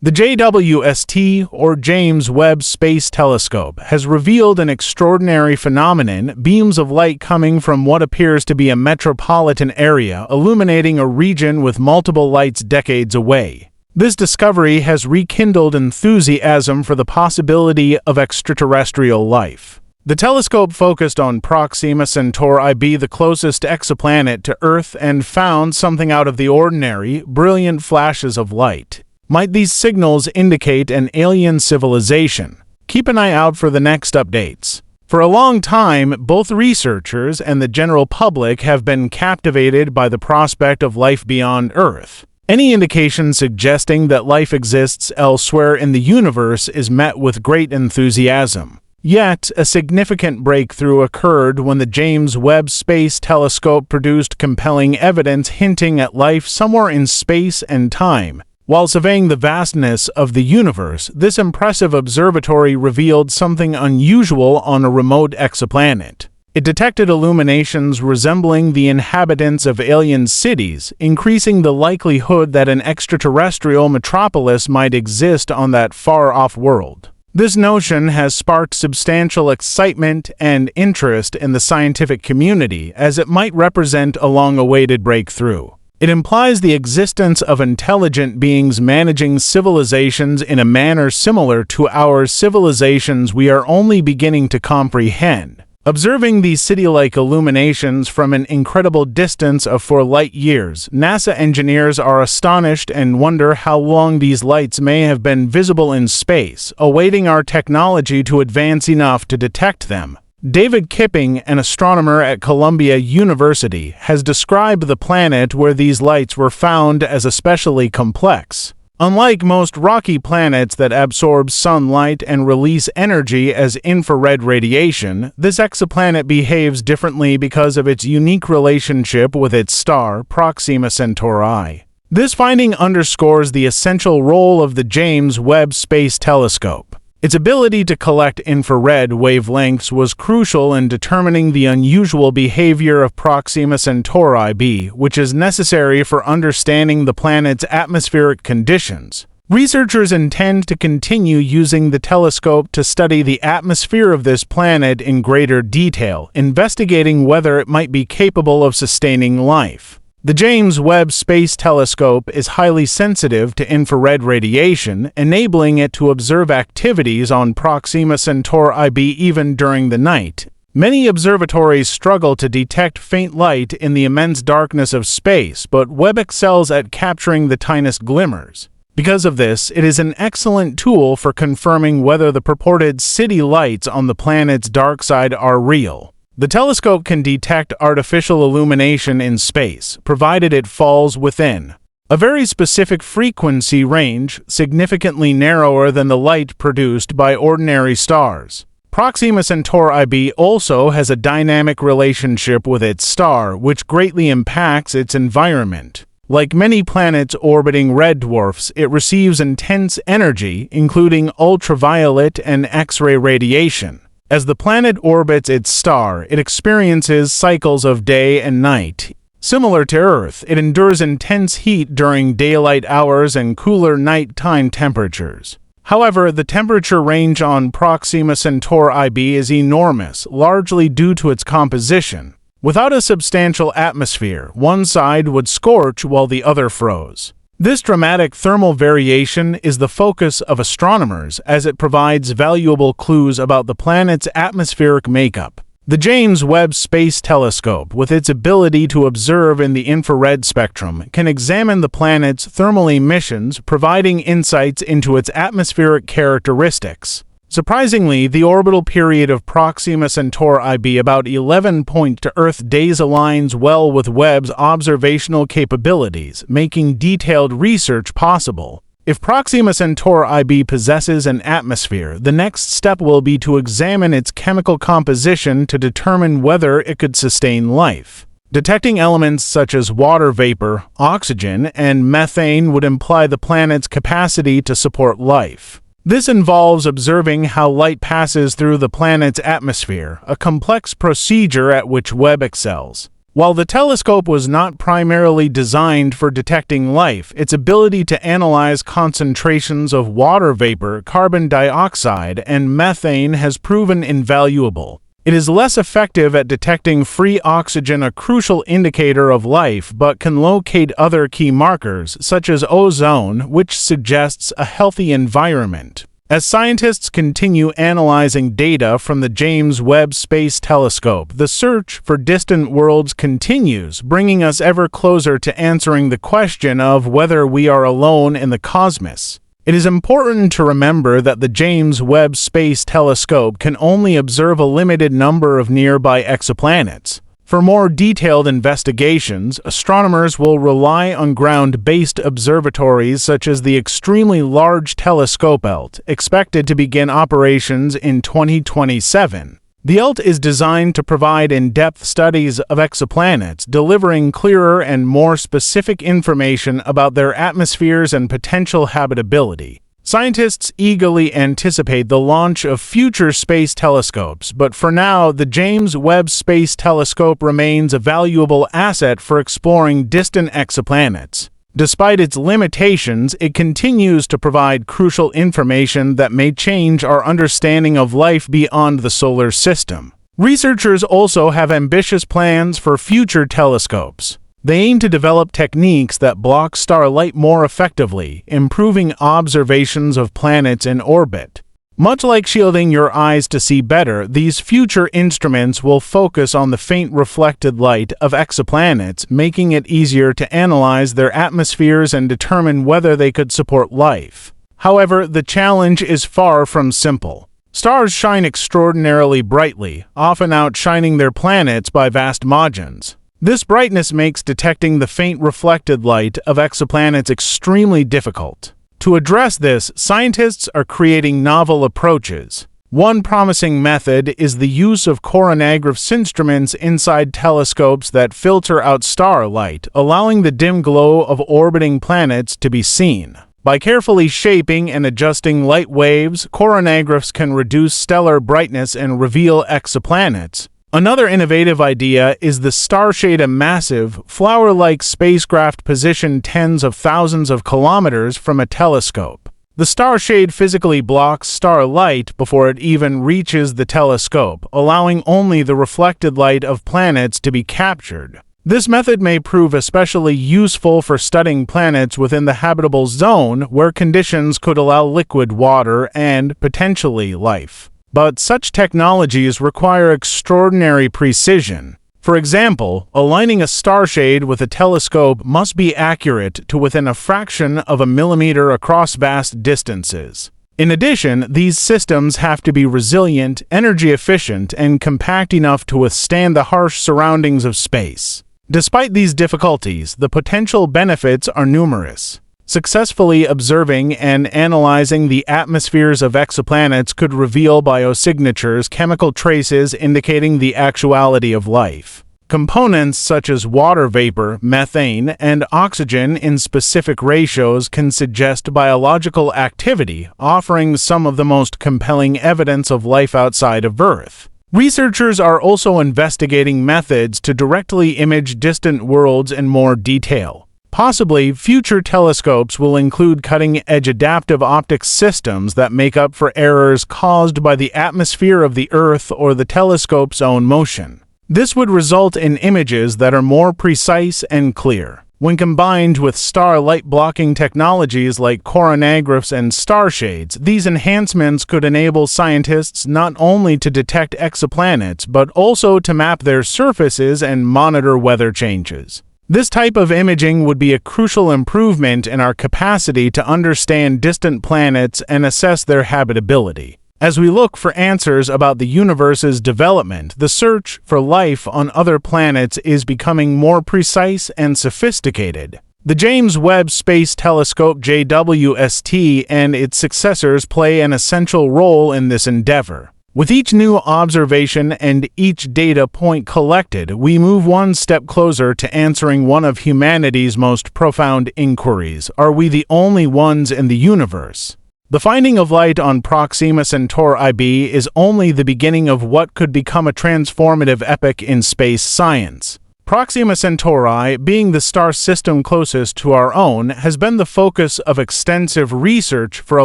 The JWST, or James Webb Space Telescope, has revealed an extraordinary phenomenon: beams of light coming from what appears to be a metropolitan area, illuminating a region with multiple lights decades away. This discovery has rekindled enthusiasm for the possibility of extraterrestrial life. The telescope focused on Proxima Centauri b, the closest exoplanet to Earth, and found something out of the ordinary: brilliant flashes of light. Might these signals indicate an alien civilization? Keep an eye out for the next updates. For a long time, both researchers and the general public have been captivated by the prospect of life beyond Earth. Any indication suggesting that life exists elsewhere in the universe is met with great enthusiasm. Yet, a significant breakthrough occurred when the James Webb Space Telescope produced compelling evidence hinting at life somewhere in space and time. While surveying the vastness of the universe, this impressive observatory revealed something unusual on a remote exoplanet. It detected illuminations resembling the inhabitants of alien cities, increasing the likelihood that an extraterrestrial metropolis might exist on that far-off world. This notion has sparked substantial excitement and interest in the scientific community, as it might represent a long-awaited breakthrough. It implies the existence of intelligent beings managing civilizations in a manner similar to our civilizations we are only beginning to comprehend. Observing these city-like illuminations from an incredible distance of 4 light-years, NASA engineers are astonished and wonder how long these lights may have been visible in space, awaiting our technology to advance enough to detect them. David Kipping, an astronomer at Columbia University, has described the planet where these lights were found as especially complex. Unlike most rocky planets that absorb sunlight and release energy as infrared radiation, this exoplanet behaves differently because of its unique relationship with its star, Proxima Centauri. This finding underscores the essential role of the James Webb Space Telescope. Its ability to collect infrared wavelengths was crucial in determining the unusual behavior of Proxima Centauri b, which is necessary for understanding the planet's atmospheric conditions. Researchers intend to continue using the telescope to study the atmosphere of this planet in greater detail, investigating whether it might be capable of sustaining life. The James Webb Space Telescope is highly sensitive to infrared radiation, enabling it to observe activities on Proxima Centauri b even during the night. Many observatories struggle to detect faint light in the immense darkness of space, but Webb excels at capturing the tiniest glimmers. Because of this, it is an excellent tool for confirming whether the purported city lights on the planet's dark side are real. The telescope can detect artificial illumination in space, provided it falls within a very specific frequency range, significantly narrower than the light produced by ordinary stars. Proxima Centauri b also has a dynamic relationship with its star, which greatly impacts its environment. Like many planets orbiting red dwarfs, it receives intense energy, including ultraviolet and X-ray radiation. As the planet orbits its star, it experiences cycles of day and night. Similar to Earth, it endures intense heat during daylight hours and cooler nighttime temperatures. However, the temperature range on Proxima Centauri b is enormous, largely due to its composition. Without a substantial atmosphere, one side would scorch while the other froze. This dramatic thermal variation is the focus of astronomers, as it provides valuable clues about the planet's atmospheric makeup. The James Webb Space Telescope, with its ability to observe in the infrared spectrum, can examine the planet's thermal emissions, providing insights into its atmospheric characteristics. Surprisingly, the orbital period of Proxima Centauri b, about 11 to-Earth days, aligns well with Webb's observational capabilities, making detailed research possible. If Proxima Centauri b possesses an atmosphere, the next step will be to examine its chemical composition to determine whether it could sustain life. Detecting elements such as water vapor, oxygen, and methane would imply the planet's capacity to support life. This involves observing how light passes through the planet's atmosphere, a complex procedure at which Webb excels. While the telescope was not primarily designed for detecting life, its ability to analyze concentrations of water vapor, carbon dioxide, and methane has proven invaluable. It is less effective at detecting free oxygen, a crucial indicator of life, but can locate other key markers, such as ozone, which suggests a healthy environment. As scientists continue analyzing data from the James Webb Space Telescope, the search for distant worlds continues, bringing us ever closer to answering the question of whether we are alone in the cosmos. It is important to remember that the James Webb Space Telescope can only observe a limited number of nearby exoplanets. For more detailed investigations, astronomers will rely on ground-based observatories such as the extremely large telescope ELT, expected to begin operations in 2027. The ELT is designed to provide in-depth studies of exoplanets, delivering clearer and more specific information about their atmospheres and potential habitability. Scientists eagerly anticipate the launch of future space telescopes, but for now, the James Webb Space Telescope remains a valuable asset for exploring distant exoplanets. Despite its limitations, it continues to provide crucial information that may change our understanding of life beyond the solar system. Researchers also have ambitious plans for future telescopes. They aim to develop techniques that block starlight more effectively, improving observations of planets in orbit. Much like shielding your eyes to see better, these future instruments will focus on the faint reflected light of exoplanets, making it easier to analyze their atmospheres and determine whether they could support life. However, the challenge is far from simple. Stars shine extraordinarily brightly, often outshining their planets by vast margins. This brightness makes detecting the faint reflected light of exoplanets extremely difficult. To address this, scientists are creating novel approaches. One promising method is the use of coronagraphs instruments inside telescopes that filter out starlight, allowing the dim glow of orbiting planets to be seen. By carefully shaping and adjusting light waves, coronagraphs can reduce stellar brightness and reveal exoplanets. Another innovative idea is the Starshade, a massive, flower-like spacecraft positioned tens of thousands of kilometers from a telescope. The Starshade physically blocks starlight before it even reaches the telescope, allowing only the reflected light of planets to be captured. This method may prove especially useful for studying planets within the habitable zone, where conditions could allow liquid water and, potentially, life. But such technologies require extraordinary precision. For example, aligning a starshade with a telescope must be accurate to within a fraction of a millimeter across vast distances. In addition, these systems have to be resilient, energy efficient, and compact enough to withstand the harsh surroundings of space. Despite these difficulties, the potential benefits are numerous. Successfully observing and analyzing the atmospheres of exoplanets could reveal biosignatures, chemical traces indicating the actuality of life. Components such as water vapor, methane, and oxygen in specific ratios can suggest biological activity, offering some of the most compelling evidence of life outside of Earth. Researchers are also investigating methods to directly image distant worlds in more detail. Possibly, future telescopes will include cutting-edge adaptive optics systems that make up for errors caused by the atmosphere of the Earth or the telescope's own motion. This would result in images that are more precise and clear. When combined with starlight-blocking technologies like coronagraphs and starshades, these enhancements could enable scientists not only to detect exoplanets but also to map their surfaces and monitor weather changes. This type of imaging would be a crucial improvement in our capacity to understand distant planets and assess their habitability. As we look for answers about the universe's development, the search for life on other planets is becoming more precise and sophisticated. The James Webb Space Telescope JWST and its successors play an essential role in this endeavor. With each new observation and each data point collected, we move one step closer to answering one of humanity's most profound inquiries: are we the only ones in the universe? The finding of light on Proxima Centauri b is only the beginning of what could become a transformative epoch in space science. Proxima Centauri, being the star system closest to our own, has been the focus of extensive research for a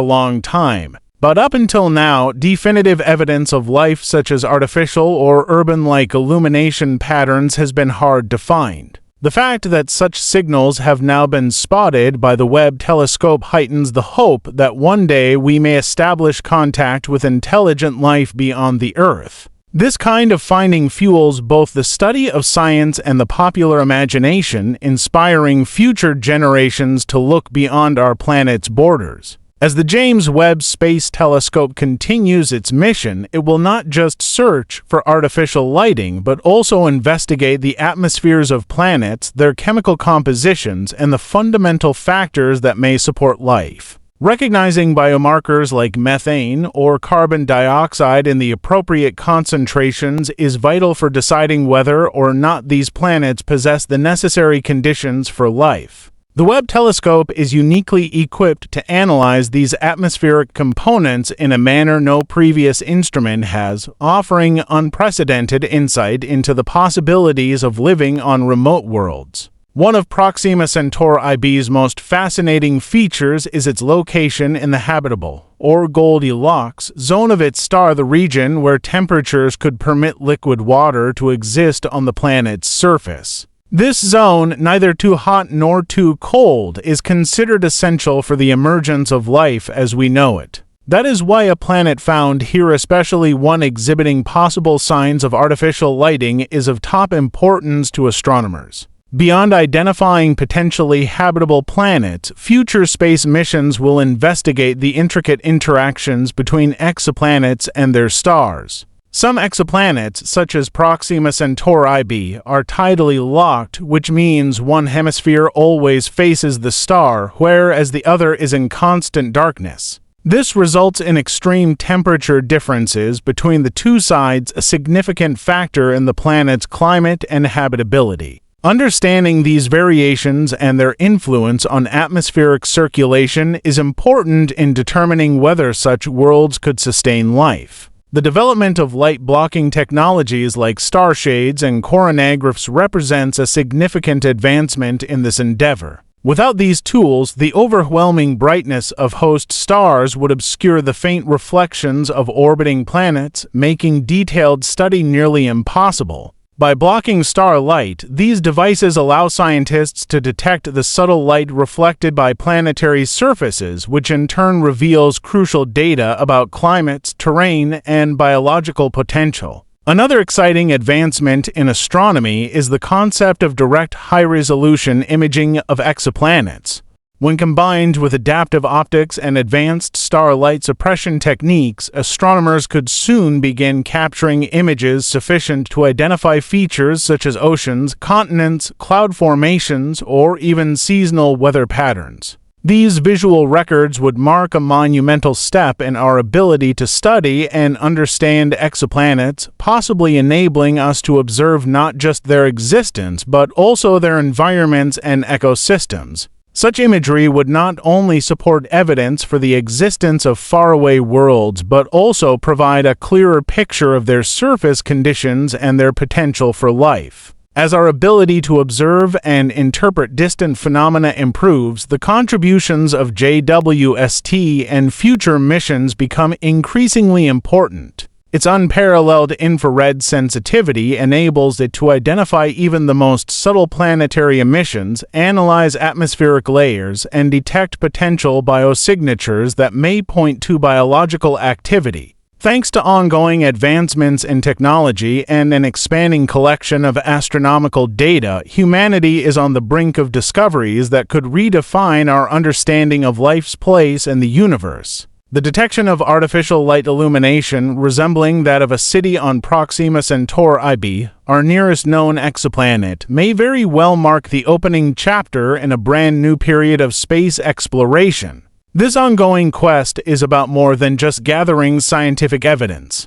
long time. But up until now, definitive evidence of life such as artificial or urban-like illumination patterns has been hard to find. The fact that such signals have now been spotted by the Webb telescope heightens the hope that one day we may establish contact with intelligent life beyond the Earth. This kind of finding fuels both the study of science and the popular imagination, inspiring future generations to look beyond our planet's borders. As the James Webb Space Telescope continues its mission, it will not just search for artificial lighting, but also investigate the atmospheres of planets, their chemical compositions, and the fundamental factors that may support life. Recognizing biomarkers like methane or carbon dioxide in the appropriate concentrations is vital for deciding whether or not these planets possess the necessary conditions for life. The Webb telescope is uniquely equipped to analyze these atmospheric components in a manner no previous instrument has, offering unprecedented insight into the possibilities of living on remote worlds. One of Proxima Centauri B's most fascinating features is its location in the habitable, or Goldilocks, zone of its star, the region where temperatures could permit liquid water to exist on the planet's surface. This zone, neither too hot nor too cold, is considered essential for the emergence of life as we know it. That is why a planet found here, especially one exhibiting possible signs of artificial lighting, is of top importance to astronomers. Beyond identifying potentially habitable planets, future space missions will investigate the intricate interactions between exoplanets and their stars. Some exoplanets, such as Proxima Centauri B, are tidally locked, which means one hemisphere always faces the star, whereas the other is in constant darkness. This results in extreme temperature differences between the two sides, a significant factor in the planet's climate and habitability. Understanding these variations and their influence on atmospheric circulation is important in determining whether such worlds could sustain life. The development of light-blocking technologies like starshades and coronagraphs represents a significant advancement in this endeavor. Without these tools, the overwhelming brightness of host stars would obscure the faint reflections of orbiting planets, making detailed study nearly impossible. By blocking starlight, these devices allow scientists to detect the subtle light reflected by planetary surfaces, which in turn reveals crucial data about climates, terrain, and biological potential. Another exciting advancement in astronomy is the concept of direct high-resolution imaging of exoplanets. When combined with adaptive optics and advanced starlight suppression techniques, astronomers could soon begin capturing images sufficient to identify features such as oceans, continents, cloud formations, or even seasonal weather patterns. These visual records would mark a monumental step in our ability to study and understand exoplanets, possibly enabling us to observe not just their existence, but also their environments and ecosystems. Such imagery would not only support evidence for the existence of faraway worlds, but also provide a clearer picture of their surface conditions and their potential for life. As our ability to observe and interpret distant phenomena improves, the contributions of JWST and future missions become increasingly important. Its unparalleled infrared sensitivity enables it to identify even the most subtle planetary emissions, analyze atmospheric layers, and detect potential biosignatures that may point to biological activity. Thanks to ongoing advancements in technology and an expanding collection of astronomical data, humanity is on the brink of discoveries that could redefine our understanding of life's place in the universe. The detection of artificial light illumination resembling that of a city on Proxima Centauri B, our nearest known exoplanet, may very well mark the opening chapter in a brand new period of space exploration. This ongoing quest is about more than just gathering scientific evidence.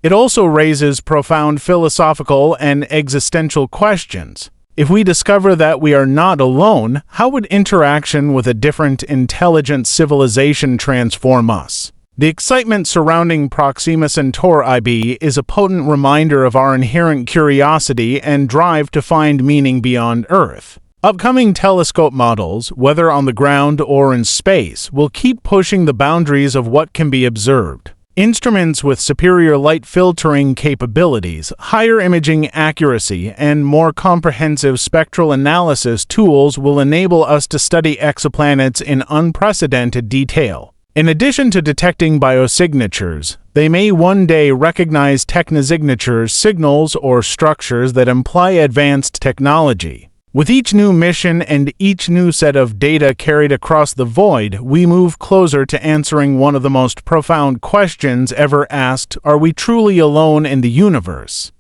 It also raises profound philosophical and existential questions. If we discover that we are not alone, how would interaction with a different, intelligent civilization transform us? The excitement surrounding Proxima Centauri IB is a potent reminder of our inherent curiosity and drive to find meaning beyond Earth. Upcoming telescope models, whether on the ground or in space, will keep pushing the boundaries of what can be observed. Instruments with superior light filtering capabilities, higher imaging accuracy, and more comprehensive spectral analysis tools will enable us to study exoplanets in unprecedented detail. In addition to detecting biosignatures, they may one day recognize technosignatures, signals, or structures that imply advanced technology. With each new mission and each new set of data carried across the void, we move closer to answering one of the most profound questions ever asked: are we truly alone in the universe?